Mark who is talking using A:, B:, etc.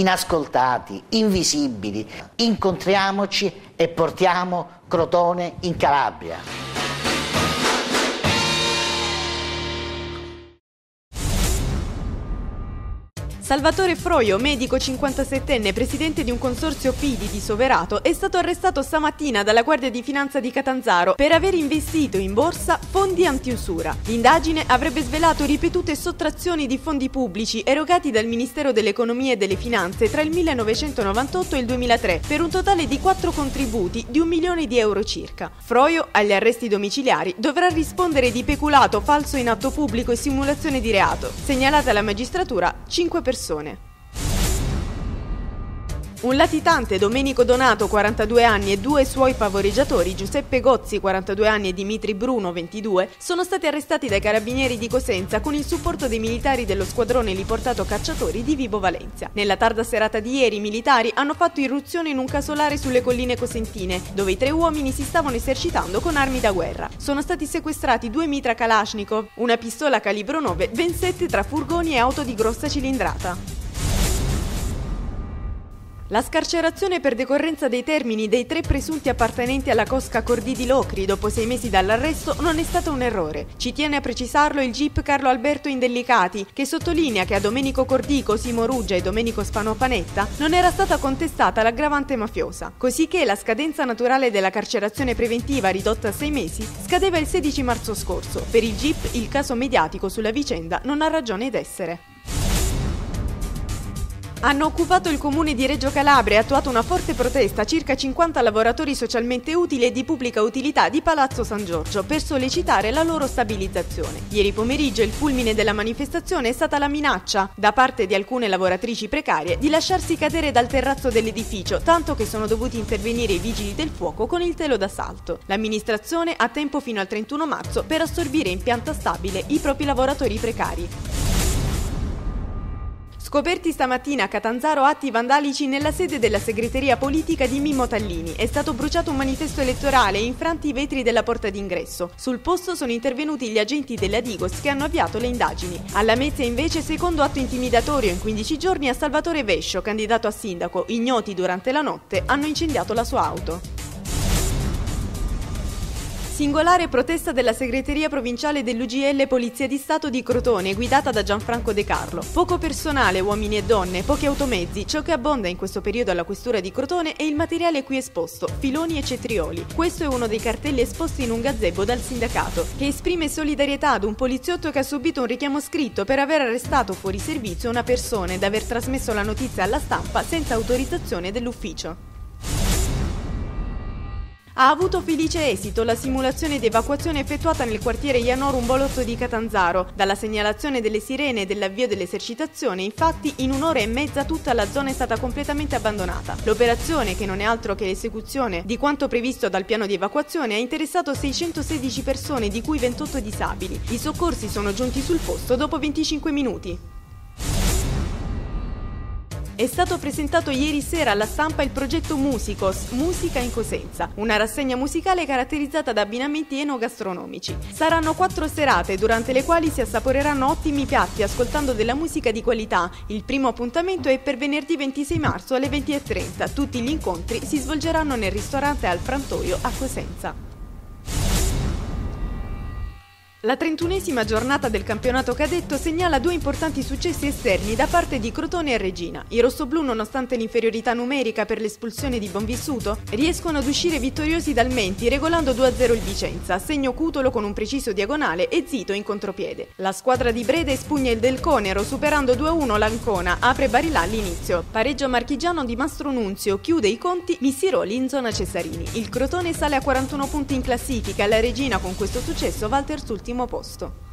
A: inascoltati, invisibili. Incontriamoci e portiamo Crotone in Calabria.
B: Salvatore Froio, medico 57enne, presidente di un consorzio fidi di Soverato, è stato arrestato stamattina dalla Guardia di Finanza di Catanzaro per aver investito in borsa fondi antiusura. L'indagine avrebbe svelato ripetute sottrazioni di fondi pubblici erogati dal Ministero dell'Economia e delle Finanze tra il 1998 e il 2003 per un totale di 4 contributi di 1 milione di euro circa. Froio, agli arresti domiciliari, dovrà rispondere di peculato, falso in atto pubblico e simulazione di reato. Segnalate alla magistratura 5 persone. Un latitante, Domenico Donato, 42 anni, e 2 suoi favoreggiatori, Giuseppe Gozzi, 42 anni, e Dimitri Bruno, 22, sono stati arrestati dai carabinieri di Cosenza con il supporto dei militari dello squadrone riportato cacciatori di Vibo Valentia. Nella tarda serata di ieri i militari hanno fatto irruzione in un casolare sulle colline cosentine, dove i 3 uomini si stavano esercitando con armi da guerra. Sono stati sequestrati 2 mitra Kalashnikov, una pistola calibro 9, ben 7 tra furgoni e auto di grossa cilindrata. La scarcerazione per decorrenza dei termini dei 3 presunti appartenenti alla cosca Cordì di Locri dopo 6 mesi dall'arresto non è stato un errore. Ci tiene a precisarlo il GIP Carlo Alberto Indellicati, che sottolinea che a Domenico Cordì, Cosimo Ruggia e Domenico Spano Panetta non era stata contestata l'aggravante mafiosa, cosicché la scadenza naturale della carcerazione preventiva ridotta a 6 mesi scadeva il 16 marzo scorso. Per il GIP il caso mediatico sulla vicenda non ha ragione d'essere. Hanno occupato il comune di Reggio Calabria e attuato una forte protesta a circa 50 lavoratori socialmente utili e di pubblica utilità di Palazzo San Giorgio per sollecitare la loro stabilizzazione. Ieri pomeriggio il fulmine della manifestazione è stata la minaccia, da parte di alcune lavoratrici precarie, di lasciarsi cadere dal terrazzo dell'edificio, tanto che sono dovuti intervenire i vigili del fuoco con il telo d'assalto. L'amministrazione ha tempo fino al 31 marzo per assorbire in pianta stabile i propri lavoratori precari. Scoperti stamattina a Catanzaro atti vandalici nella sede della segreteria politica di Mimmo Tallini. È stato bruciato un manifesto elettorale e infranti i vetri della porta d'ingresso. Sul posto sono intervenuti gli agenti della Digos che hanno avviato le indagini. A Lamezia invece secondo atto intimidatorio in 15 giorni a Salvatore Vescio, candidato a sindaco. Ignoti durante la notte hanno incendiato la sua auto. Singolare protesta della segreteria provinciale dell'UGL Polizia di Stato di Crotone, guidata da Gianfranco De Carlo. Poco personale, uomini e donne, pochi automezzi. Ciò che abbonda in questo periodo alla questura di Crotone è il materiale qui esposto, filoni e cetrioli. Questo è uno dei cartelli esposti in un gazebo dal sindacato, che esprime solidarietà ad un poliziotto che ha subito un richiamo scritto per aver arrestato fuori servizio una persona ed aver trasmesso la notizia alla stampa senza autorizzazione dell'ufficio. Ha avuto felice esito la simulazione di evacuazione effettuata nel quartiere Ianorum Bolotto di Catanzaro. Dalla segnalazione delle sirene e dell'avvio dell'esercitazione, infatti, in 1 ora e mezza tutta la zona è stata completamente abbandonata. L'operazione, che non è altro che l'esecuzione di quanto previsto dal piano di evacuazione, ha interessato 616 persone, di cui 28 disabili. I soccorsi sono giunti sul posto dopo 25 minuti. È stato presentato ieri sera alla stampa il progetto Musicos, Musica in Cosenza, una rassegna musicale caratterizzata da abbinamenti enogastronomici. Saranno 4 serate, durante le quali si assaporeranno ottimi piatti ascoltando della musica di qualità. Il primo appuntamento è per venerdì 26 marzo alle 20:30. Tutti gli incontri si svolgeranno nel ristorante Al Frantoio a Cosenza. La 31esima giornata del campionato cadetto segnala 2 importanti successi esterni da parte di Crotone e Regina. I rossoblù, nonostante l'inferiorità numerica per l'espulsione di Bonvissuto, riescono ad uscire vittoriosi dal Menti, regolando 2-0 il Vicenza, segno Cutolo con un preciso diagonale e Zito in contropiede. La squadra di Breda espugna il Del Conero, superando 2-1 l'Ancona, apre Barilà all'inizio. Pareggio marchigiano di Mastro Nunzio, chiude i conti Missiroli in zona Cesarini. Il Crotone sale a 41 punti in classifica, la Regina con questo successo va al terzultimo posto.